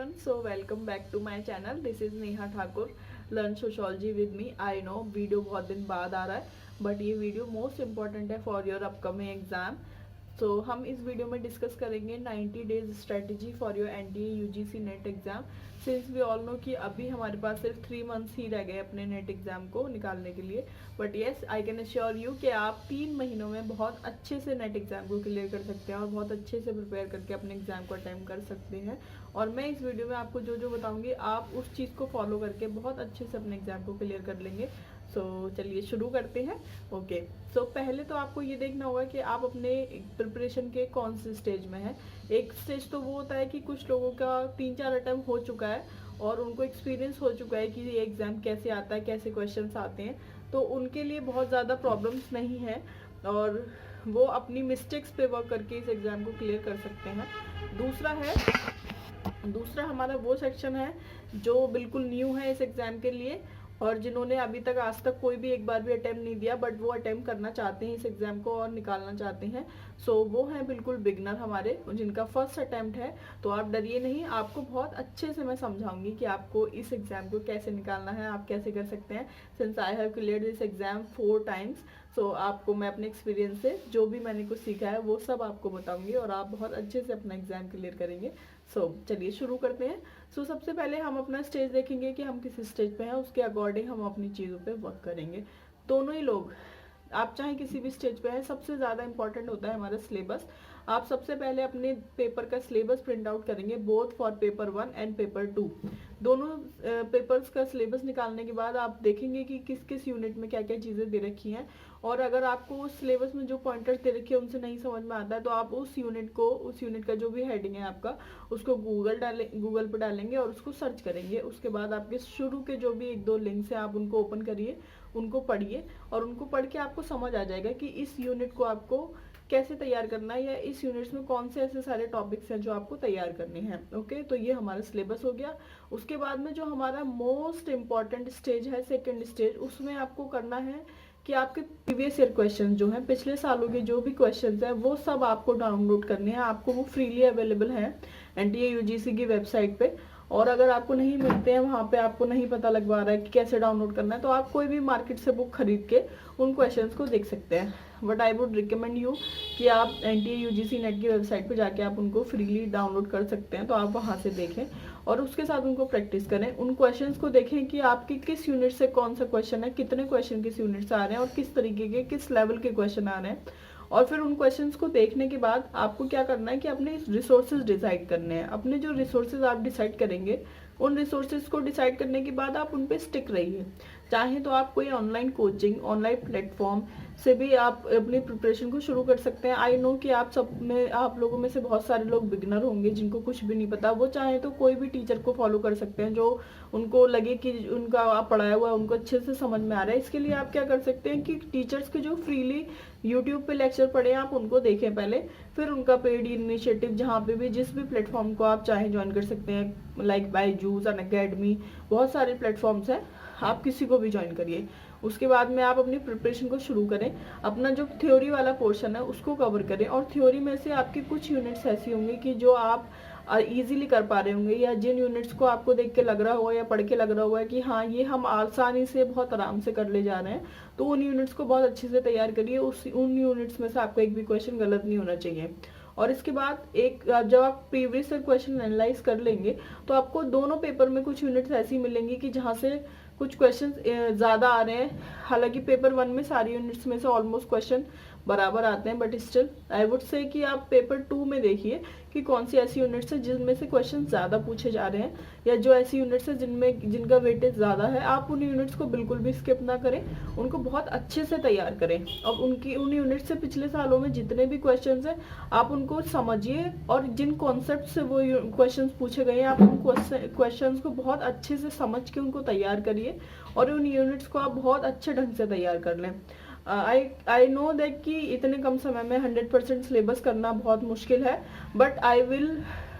everyone, so welcome back to my channel. This is Neha Thakur, learn sociology with me. I know video बहुत दिन बाद आ रहा है, बट ये वीडियो मोस्ट इम्पॉर्टेंट है फॉर योर अपकमिंग एग्जाम. तो हम इस वीडियो में डिस्कस करेंगे 90 days strategy for your NDA UGC NET exam. Since we all know कि अभी हमारे पास सिर्फ 3 मंथ्स ही रह गए अपने नेट एग्जाम को निकालने के लिए. But yes, I can assure you कि आप 3 महीनों में बहुत अच्छे से नेट एग्जाम को क्लियर कर सकते हैं और बहुत अच्छे से प्रिपेयर करके अपने एग्जाम को अटेम्प्ट कर सकते हैं. और मैं इस वीडियो में आपको जो जो बताऊंगी आप उस चीज़ को फॉलो करके बहुत अच्छे से अपने एग्जाम को क्लियर कर लेंगे. सो चलिए शुरू करते हैं. ओके, सो पहले तो आपको ये देखना होगा कि आप अपने प्रिपरेशन के कौन से स्टेज में हैं. एक स्टेज तो वो होता है कि कुछ लोगों का 3-4 अटेम्प्ट हो चुका है और उनको एक्सपीरियंस हो चुका है कि ये एग्ज़ाम कैसे आता है, कैसे क्वेश्चंस आते हैं. तो उनके लिए बहुत ज़्यादा प्रॉब्लम्स नहीं है और वो अपनी मिस्टेक्स पे वर्क करके इस एग्ज़ाम को क्लियर कर सकते हैं. दूसरा हमारा वो सेक्शन है जो बिल्कुल न्यू है इस एग्ज़ाम के लिए और जिन्होंने अभी तक आज तक कोई भी एक बार भी अटेम्प्ट नहीं दिया बट वो अटेम्प्ट करना चाहते हैं इस एग्ज़ाम को और निकालना चाहते हैं. सो वो हैं बिल्कुल बिगनर हमारे, जिनका फर्स्ट अटेम्प्ट है. तो आप डरिए नहीं, आपको बहुत अच्छे से मैं समझाऊंगी कि आपको इस एग्ज़ाम को कैसे निकालना है, आप कैसे कर सकते हैं. Since I have cleared this exam 4 times, so आपको मैं अपने एक्सपीरियंस से जो भी मैंने कुछ सीखा है वो सब आपको बताऊंगी और आप बहुत अच्छे से अपना एग्ज़ाम क्लियर करेंगे. सो चलिए शुरू करते हैं. सो सबसे पहले हम अपना स्टेज देखेंगे कि हम किस स्टेज पे हैं, उसके अकॉर्डिंग हम अपनी चीज़ों पे वर्क करेंगे. दोनों ही लोग, आप चाहे किसी भी स्टेज पे हैं, सबसे ज़्यादा इंपॉर्टेंट होता है हमारा सिलेबस. आप सबसे पहले अपने पेपर का सिलेबस प्रिंट आउट करेंगे, both for paper 1 and paper 2. दोनों पेपर्स का सिलेबस निकालने के बाद आप देखेंगे कि किस किस यूनिट में क्या क्या चीज़ें दे रखी हैं. और अगर आपको उस सिलेबस में जो पॉइंटर्स दे रखे हैं उनसे नहीं समझ में आता है तो आप उस यूनिट का जो भी हेडिंग है आपका, उसको गूगल पर डालेंगे और उसको सर्च करेंगे. उसके बाद आपके शुरू के जो भी 1-2 लिंक्स हैं आप उनको ओपन करिए, उनको पढ़िए और उनको पढ़ के आपको समझ आ जाएगा कि इस यूनिट को आपको कैसे तैयार करना है या इस यूनिट्स में कौन से ऐसे सारे टॉपिक्स हैं जो आपको तैयार करने हैं. ओके, तो ये हमारा सिलेबस हो गया. उसके बाद में जो हमारा मोस्ट इम्पॉर्टेंट स्टेज है, सेकेंड स्टेज, उसमें आपको करना है कि आपके प्रीवियस ईयर क्वेश्चन जो हैं, पिछले सालों के जो भी क्वेश्चंस हैं वो सब आपको डाउनलोड करने हैं. आपको वो फ्रीली अवेलेबल हैं एनटीए यूजीसी की वेबसाइट पे. और अगर आपको नहीं मिलते हैं, वहाँ पे आपको नहीं पता लग पा रहा है कि कैसे डाउनलोड करना है, तो आप कोई भी मार्केट से बुक खरीद के उन क्वेश्चंस को देख सकते हैं. But I would recommend you कि आप एनटीए यूजीसी नेट की वेबसाइट पे जाके आप उनको फ्रीली डाउनलोड कर सकते हैं. तो आप वहाँ से देखें और उसके साथ उनको प्रैक्टिस करें. उन क्वेश्चंस को देखें कि आपके किस यूनिट से कौन सा क्वेश्चन है, कितने क्वेश्चन किस यूनिट से आ रहे हैं और किस तरीके के किस लेवल के क्वेश्चन आ रहे हैं. और फिर उन क्वेश्चंस को देखने के बाद आपको क्या करना है कि अपने रिसोर्सेज डिसाइड करने हैं. अपने जो रिसोर्सेज आप डिसाइड करेंगे, उन रिसोर्सेज को डिसाइड करने के बाद आप उन पे स्टिक रहिए. चाहे तो आप कोई ऑनलाइन कोचिंग, ऑनलाइन प्लेटफॉर्म से भी आप अपनी प्रिपरेशन को शुरू कर सकते हैं. आई नो कि आप लोगों में से बहुत सारे लोग बिगनर होंगे जिनको कुछ भी नहीं पता. वो चाहे तो कोई भी टीचर को फॉलो कर सकते हैं जो उनको लगे कि उनका आप पढ़ाया हुआ है उनको अच्छे से समझ में आ रहा है. इसके लिए आप क्या कर सकते हैं कि टीचर्स के जो फ्रीली यूट्यूब पे लेक्चर पढ़े आप उनको देखें पहले, फिर उनका पेड इनिशिएटिव जहाँ पे भी जिस भी प्लेटफॉर्म को आप चाहें ज्वाइन कर सकते हैं, लाइक बायजूस, अनअकैडमी, बहुत सारे प्लेटफॉर्म्स हैं, आप किसी को भी ज्वाइन करिए. उसके बाद में आप अपनी प्रिपरेशन को शुरू करें. अपना जो थ्योरी वाला पोर्शन है उसको कवर करें और थ्योरी में से आपकी कुछ यूनिट्स ऐसी होंगी कि जो आप इजीली कर पा रहे होंगे या जिन यूनिट्स को आपको देख के लग रहा होगा या पढ़ के लग रहा होगा कि हाँ ये हम आसानी से बहुत आराम से कर ले जा रहे हैं, तो उन यूनिट्स को बहुत अच्छे से तैयार करिए. उन यूनिट्स में से आपको एक भी क्वेश्चन गलत नहीं होना चाहिए. और इसके बाद जब आप प्रीवियस क्वेश्चन एनालाइज कर लेंगे तो आपको दोनों पेपर में कुछ यूनिट्स ऐसी मिलेंगी कि जहाँ से कुछ क्वेश्चन ज़्यादा आ रहे हैं. हालांकि पेपर 1 में सारी यूनिट्स में से ऑलमोस्ट क्वेश्चन बराबर आते हैं, but still I would say कि आप पेपर 2 में देखिए कि कौन सी ऐसी यूनिट्स है जिनमें से क्वेश्चन ज़्यादा पूछे जा रहे हैं या जो ऐसी यूनिट्स है जिनका वेटेज ज़्यादा है. आप उन यूनिट्स को बिल्कुल भी स्किप ना करें, उनको बहुत अच्छे से तैयार करें. अब उन यूनिट्स से पिछले सालों में जितने भी क्वेश्चन हैं आप उनको समझिए और जिन कॉन्सेप्ट से वो क्वेश्चन पूछे गए हैं आप उन क्वेश्चन को बहुत अच्छे से समझ के उनको तैयार करिए और उन यूनिट्स को आप बहुत अच्छे ढंग से तैयार कर लें. आई नो दैट कि इतने कम समय में 100% सिलेबस करना बहुत मुश्किल है, but I will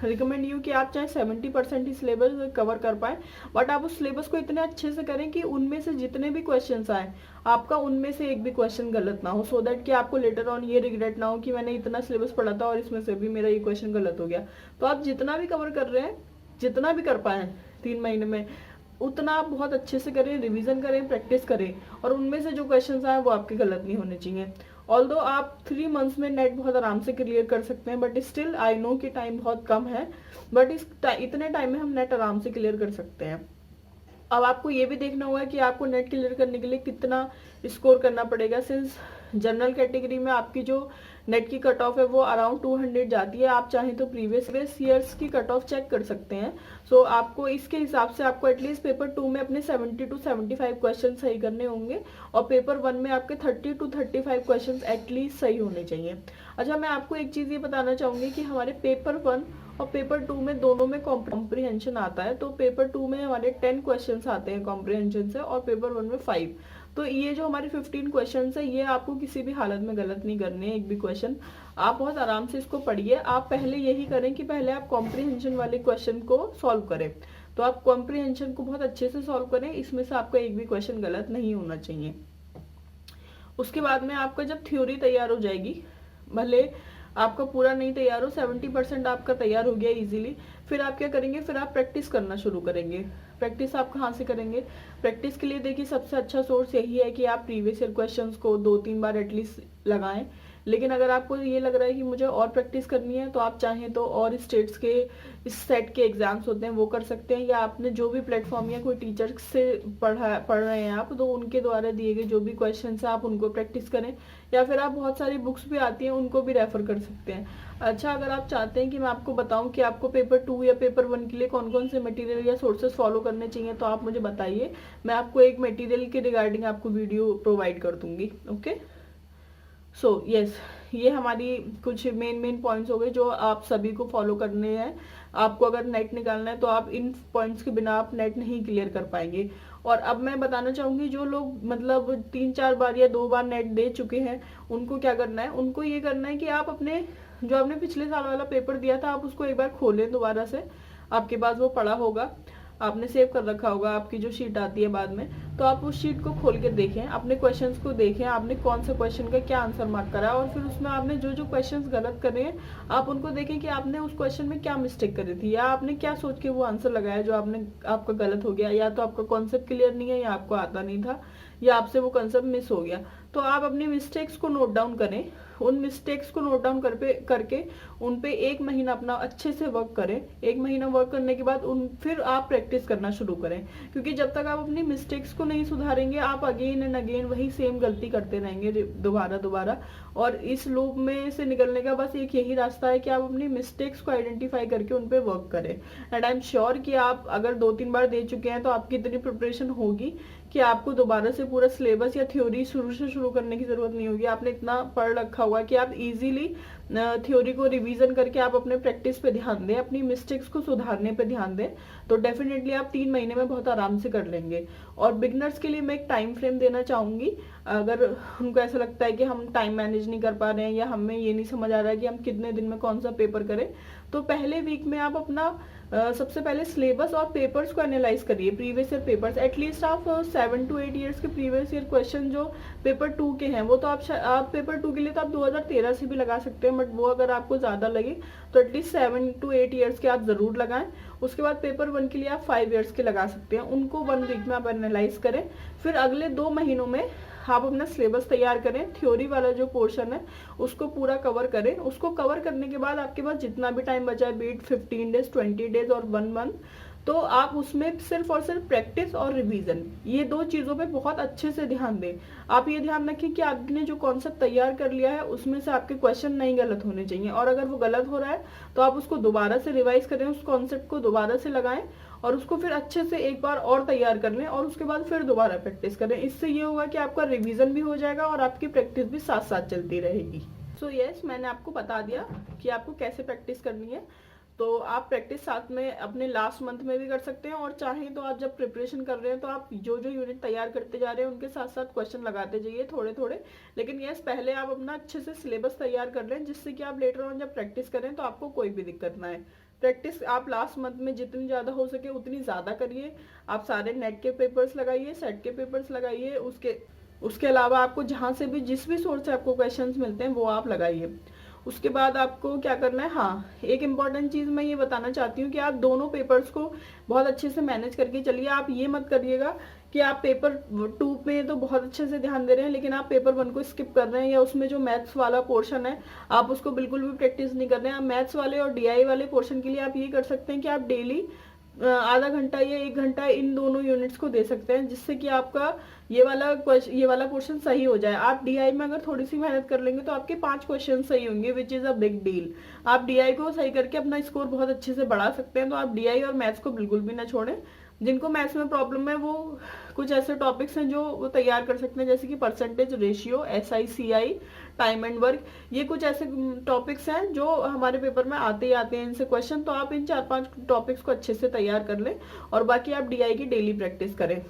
recommend you कि आप चाहे 70% ही सिलेबस कवर कर पाए, बट आप उस सिलेबस को इतने अच्छे से करें कि उनमें से जितने भी क्वेश्चंस आए आपका उनमें से एक भी क्वेश्चन गलत ना हो, सो दैट कि आपको लेटर ऑन ये रिग्रेट ना हो कि मैंने इतना सिलेबस पढ़ा था और इसमें से भी मेरा ये क्वेश्चन गलत हो गया. तो आप जितना भी कवर कर रहे हैं जितना भी कर पाएँ 3 महीने में उतना आप बहुत अच्छे से करें, रिवीजन करें, प्रैक्टिस करें, और उनमें से जो क्वेश्चंस आए वो आपके गलत नहीं होने चाहिए। ऑल्दो आप 3 मंथ्स में नेट बहुत आराम से क्लियर कर सकते हैं, बट स्टिल आई नो कि टाइम बहुत कम है, बट इतने टाइम में हम नेट आराम से क्लियर कर सकते हैं। अब आपको ये भी देखना होगा कि आपको नेट क्लियर करने के लिए कितना स्कोर करना पड़ेगा। सिंस जनरल कैटेगरी में आपकी जो नेट की कट ऑफ है वो अराउंड 200 जाती है। आप चाहें तो प्रीवियस ईयर्स की कट ऑफ चेक कर सकते हैं। सो आपको इसके हिसाब से आपको एटलीस्ट पेपर 2 में अपने 70 to 75 क्वेश्चन सही करने होंगे, और पेपर 1 में आपके 30 to 35 क्वेश्चन एटलीस्ट सही होने चाहिए। अच्छा, मैं आपको एक चीज़ ये बताना चाहूँगी कि हमारे पेपर 1 और पेपर 2 में दोनों में कॉम्प्रिहेंशन आता है। तो पेपर 2 में हमारे 10 क्वेश्चंस आते हैं कॉम्प्रिहेंशन से, और पेपर 1 में 5। तो ये जो हमारे 15 क्वेश्चंस है, ये आपको किसी भी हालत में गलत नहीं करने हैं। एक भी क्वेश्चन आप बहुत आराम से इसको पढ़िए। आप पहले यही करें कि पहले आप कॉम्प्रिहेंशन वाले क्वेश्चन को सॉल्व करें। तो आप कॉम्प्रिहेंशन को बहुत अच्छे से सॉल्व करें, इसमें से आपका एक भी क्वेश्चन गलत नहीं होना चाहिए। उसके बाद में आपका जब थ्योरी तैयार हो जाएगी, भले आपका पूरा नहीं तैयार हो, 70% आपका तैयार हो गया इजीली, फिर आप क्या करेंगे, फिर आप प्रैक्टिस करना शुरू करेंगे। प्रैक्टिस आप कहाँ से करेंगे? प्रैक्टिस के लिए देखिए सबसे अच्छा सोर्स यही है कि आप प्रीवियस ईयर क्वेश्चंस को 2-3 बार एटलीस्ट लगाएं। लेकिन अगर आपको ये लग रहा है कि मुझे और प्रैक्टिस करनी है, तो आप चाहें तो और स्टेट्स के इस सेट के एग्जाम्स होते हैं वो कर सकते हैं, या आपने जो भी प्लेटफॉर्म या कोई टीचर से पढ़ रहे हैं आप, तो उनके द्वारा दिए गए जो भी क्वेश्चन है आप उनको प्रैक्टिस करें, या फिर आप बहुत सारी बुक्स भी आती हैं उनको भी रेफर कर सकते हैं। अच्छा, अगर आप चाहते हैं कि मैं आपको बताऊं कि आपको पेपर 2 या पेपर 1 के लिए कौन कौन से मटेरियल या सोर्सेज फॉलो करने चाहिए, तो आप मुझे बताइए, मैं आपको एक मटेरियल के रिगार्डिंग आपको वीडियो प्रोवाइड कर दूंगी। ओके, सो यस, ये हमारी कुछ मेन पॉइंट्स हो गए जो आप सभी को फॉलो करने हैं। आपको अगर नेट निकालना है तो आप इन पॉइंट्स के बिना आप नेट नहीं क्लियर कर पाएंगे। और अब मैं बताना चाहूंगी, जो लोग मतलब 3-4 बार या 2 बार नेट दे चुके हैं, उनको क्या करना है, उनको ये करना है कि आप अपने जो आपने पिछले साल वाला पेपर दिया था, आप उसको एक बार खोलें दोबारा से। आपके पास वो पड़ा होगा, आपने सेव कर रखा होगा, आपकी जो शीट आती है बाद में, तो आप उस शीट को खोल के देखें, अपने क्वेश्चंस को देखें, आपने कौन सा क्वेश्चन का क्या आंसर मार्क करा है, और फिर उसमें आपने जो जो क्वेश्चंस गलत करे हैं आप उनको देखें कि आपने उस क्वेश्चन में क्या मिस्टेक करी थी, या आपने क्या सोच के वो आंसर लगाया जो आपका गलत हो गया, या तो आपका कॉन्सेप्ट क्लियर नहीं है, या आपको आता नहीं था, या आपसे वो कंसेप्ट मिस हो गया। तो आप अपनी मिस्टेक्स को नोट डाउन करें, उन मिस्टेक्स को नोट डाउन करके उन पे 1 महीना अपना अच्छे से वर्क करें। 1 महीना वर्क करने के बाद फिर आप प्रैक्टिस करना शुरू करें, क्योंकि जब तक आप अपनी मिस्टेक्स को नहीं सुधारेंगे, आप अगेन एंड अगेन वही सेम गलती करते रहेंगे दोबारा। और इस लूप में से निकलने का बस एक यही रास्ता है कि आप अपनी मिस्टेक्स को आइडेंटिफाई करके उन पे वर्क करें। एंड आई एम श्योर कि आप अगर 2-3 बार दे चुके हैं तो आपकी इतनी प्रिपरेशन होगी कि आपको दोबारा से पूरा सिलेबस या थ्योरी शुरू करने की जरूरत नहीं होगी। आपने इतना पढ़ रखा हुआ कि आप इजीली थ्योरी को रिवीजन करके आप अपने प्रैक्टिस पे ध्यान दें, अपनी मिस्टेक्स को सुधारने पे ध्यान दें, तो डेफिनेटली आप 3 महीने में बहुत आराम से कर लेंगे। और बिगनर्स के लिए मैं एक टाइम फ्रेम देना चाहूंगी। अगर उनको ऐसा लगता है कि हम टाइम मैनेज नहीं कर पा रहे हैं, या हमें ये नहीं समझ आ रहा है कि हम कितने दिन में कौन सा पेपर करें, तो पहले वीक में आप अपना सबसे पहले सिलेबस और पेपर्स को एनालाइज करिए, प्रीवियस ईयर पेपर्स। एटलीस्ट आप 7 to 8 ईयर्स के प्रीवियस ईयर क्वेश्चन जो पेपर 2 के हैं, वो तो आप पेपर 2 के लिए तो आप 2013 से भी लगा सकते हैं, बट वो अगर आपको ज़्यादा लगे तो एटलीस्ट 7 to 8 ईयर्स के आप ज़रूर लगाएं। उसके बाद पेपर 1 के लिए आप 5 ईयर्स के लगा सकते हैं, उनको 1 वीक में आप एनालाइज करें। फिर अगले 2 महीनों में आप अपना सिलेबस तैयार करें, थ्योरी वाला जो पोर्शन है उसको पूरा कवर करें। उसको कवर करने के बाद आपके पास जितना भी टाइम बचा है, बीट 15 डेज, 20 डेज और 1 मंथ, तो आप उसमें सिर्फ और सिर्फ प्रैक्टिस और रिवीजन, ये 2 चीज़ों पे बहुत अच्छे से ध्यान दें। आप ये ध्यान रखें कि आपने जो कॉन्सेप्ट तैयार कर लिया है उसमें से आपके क्वेश्चन नहीं गलत होने चाहिए, और अगर वो गलत हो रहा है तो आप उसको दोबारा से रिवाइज करें, उस कॉन्सेप्ट को दोबारा से लगाएं, और उसको फिर अच्छे से एक बार और तैयार कर लें, और उसके बाद फिर दोबारा प्रैक्टिस करें। इससे ये होगा कि आपका रिवीजन भी हो जाएगा और आपकी प्रैक्टिस भी साथ साथ चलती रहेगी। सो यस, मैंने आपको बता दिया कि आपको कैसे प्रैक्टिस करनी है। तो आप प्रैक्टिस साथ में अपने लास्ट मंथ में भी कर सकते हैं, और चाहें तो आप जब प्रिपरेशन कर रहे हैं तो आप जो जो यूनिट तैयार करते जा रहे हैं उनके साथ साथ क्वेश्चन लगाते जाइए थोड़े थोड़े। लेकिन यस, पहले आप अपना अच्छे से सिलेबस तैयार कर लें, जिससे कि आप लेटर ऑन जब प्रैक्टिस करें तो आपको कोई भी दिक्कत ना आए। प्रैक्टिस आप लास्ट मंथ में जितनी ज़्यादा हो सके उतनी ज़्यादा करिए। आप सारे नेट के पेपर्स लगाइए, सेट के पेपर्स लगाइए, उसके अलावा आपको जहाँ से भी जिस भी सोर्स से आपको क्वेश्चंस मिलते हैं वो आप लगाइए। उसके बाद आपको क्या करना है, हाँ एक इम्पॉर्टेंट चीज़ मैं ये बताना चाहती हूँ कि आप दोनों पेपर्स को बहुत अच्छे से मैनेज करके चलिए। आप ये मत करिएगा कि आप पेपर 2 पे तो बहुत अच्छे से ध्यान दे रहे हैं लेकिन आप पेपर 1 को स्किप कर रहे हैं, या उसमें जो मैथ्स वाला पोर्शन है आप उसको बिल्कुल भी प्रैक्टिस नहीं कर रहे हैं। आप मैथ्स वाले और डीआई वाले पोर्शन के लिए आप ये कर सकते हैं कि आप डेली आधा घंटा या 1 घंटा इन दोनों यूनिट्स को दे सकते हैं, जिससे कि आपका ये वाला पोर्शन सही हो जाए। आप डीआई में अगर थोड़ी सी मेहनत कर लेंगे तो आपके 5 क्वेश्चन सही होंगे, which is a big deal. आप डीआई को सही करके अपना स्कोर बहुत अच्छे से बढ़ा सकते हैं। तो आप डीआई और मैथ्स को बिल्कुल भी ना छोड़ें। जिनको मैथ्स में प्रॉब्लम है वो कुछ ऐसे टॉपिक्स हैं जो वो तैयार कर सकते हैं, जैसे कि percentage ratio, SI, CI, time and work. ये कुछ ऐसे टॉपिक्स हैं जो हमारे पेपर में आते ही आते हैं इनसे क्वेश्चन। तो आप इन 4-5 टॉपिक्स को अच्छे से तैयार कर लें और बाकी आप डीआई की डेली प्रैक्टिस करें।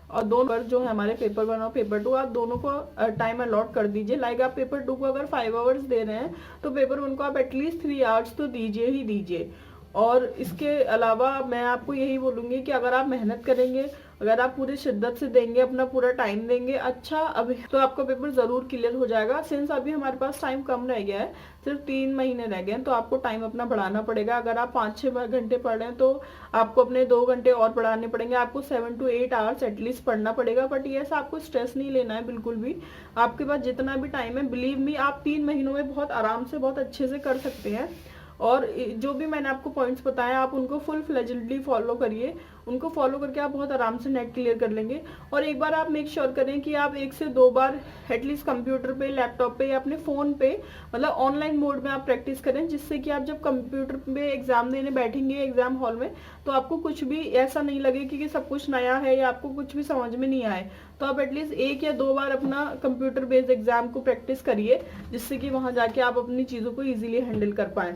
और दोनों जो है हमारे पेपर 1 और पेपर 2, आप दोनों को टाइम अलॉट कर दीजिए। लाइक आप पेपर 2 को अगर 5 आवर्स दे रहे हैं तो पेपर 1 को आप एटलीस्ट 3 आवर्स तो दीजिए ही दीजिए। और इसके अलावा मैं आपको यही बोलूँगी कि अगर आप मेहनत करेंगे, अगर आप पूरी शिद्दत से देंगे, अपना पूरा टाइम देंगे, अच्छा अभी तो आपका पेपर ज़रूर क्लियर हो जाएगा। सिंस अभी हमारे पास टाइम कम रह गया है, सिर्फ 3 महीने रह गए हैं, तो आपको टाइम अपना बढ़ाना पड़ेगा। अगर आप 5-6 घंटे पढ़ रहे हैं तो आपको अपने 2 घंटे और बढ़ाने पड़ेंगे। आपको 7 to 8 आवर्स एटलीस्ट पढ़ना पड़ेगा। बट ये ऐसा आपको स्ट्रेस नहीं लेना है बिल्कुल भी। आपके पास जितना भी टाइम है, बिलीव मी, आप 3 महीनों में बहुत आराम से बहुत अच्छे से कर सकते हैं। और जो भी मैंने आपको पॉइंट्स बताए आप उनको फुल फ्लेजिडली फॉलो करिए। उनको फॉलो करके आप बहुत आराम से नेट क्लियर कर लेंगे। और एक बार आप मेक श्योर करें कि आप 1 से 2 बार एटलीस्ट कंप्यूटर पे, लैपटॉप पे या अपने फ़ोन पे, मतलब ऑनलाइन मोड में आप प्रैक्टिस करें, जिससे कि आप जब कंप्यूटर पे एग्जाम देने बैठेंगे एग्जाम हॉल में तो आपको कुछ भी ऐसा नहीं लगे कि सब कुछ नया है या आपको कुछ भी समझ में नहीं आए। तो आप एटलीस्ट 1 या 2 बार अपना कंप्यूटर बेस्ड एग्जाम को प्रैक्टिस करिए, जिससे कि वहाँ जाके आप अपनी चीज़ों को ईजिली हैंडल कर पाएँ।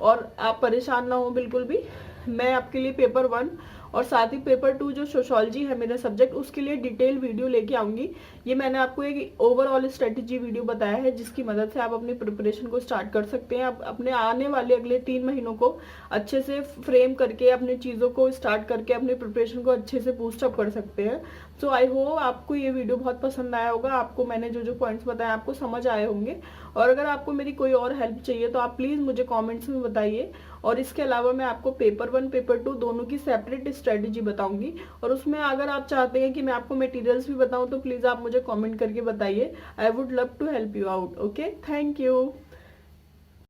और आप परेशान ना हो बिल्कुल भी। मैं आपके लिए पेपर 1 और साथ ही पेपर 2 जो सोशोलॉजी है मेरा सब्जेक्ट, उसके लिए डिटेल वीडियो लेके आऊँगी। ये मैंने आपको एक ओवरऑल स्ट्रेटजी वीडियो बताया है, जिसकी मदद से आप अपनी प्रिपरेशन को स्टार्ट कर सकते हैं। आप अपने आने वाले अगले 3 महीनों को अच्छे से फ्रेम करके, अपनी चीज़ों को स्टार्ट करके अपनी प्रिपरेशन को अच्छे से बूस्ट अप कर सकते हैं। सो आई होप आपको ये वीडियो बहुत पसंद आया होगा। आपको मैंने जो पॉइंट्स बताए आपको समझ आए होंगे। और अगर आपको मेरी कोई और हेल्प चाहिए तो आप प्लीज़ मुझे कमेंट्स में बताइए। और इसके अलावा मैं आपको पेपर 1 पेपर 2 दोनों की सेपरेट स्ट्रेटजी बताऊंगी। और उसमें अगर आप चाहते हैं कि मैं आपको मटेरियल्स भी बताऊं तो प्लीज़ आप मुझे कमेंट करके बताइए। I would love to help you out. Okay, thank you.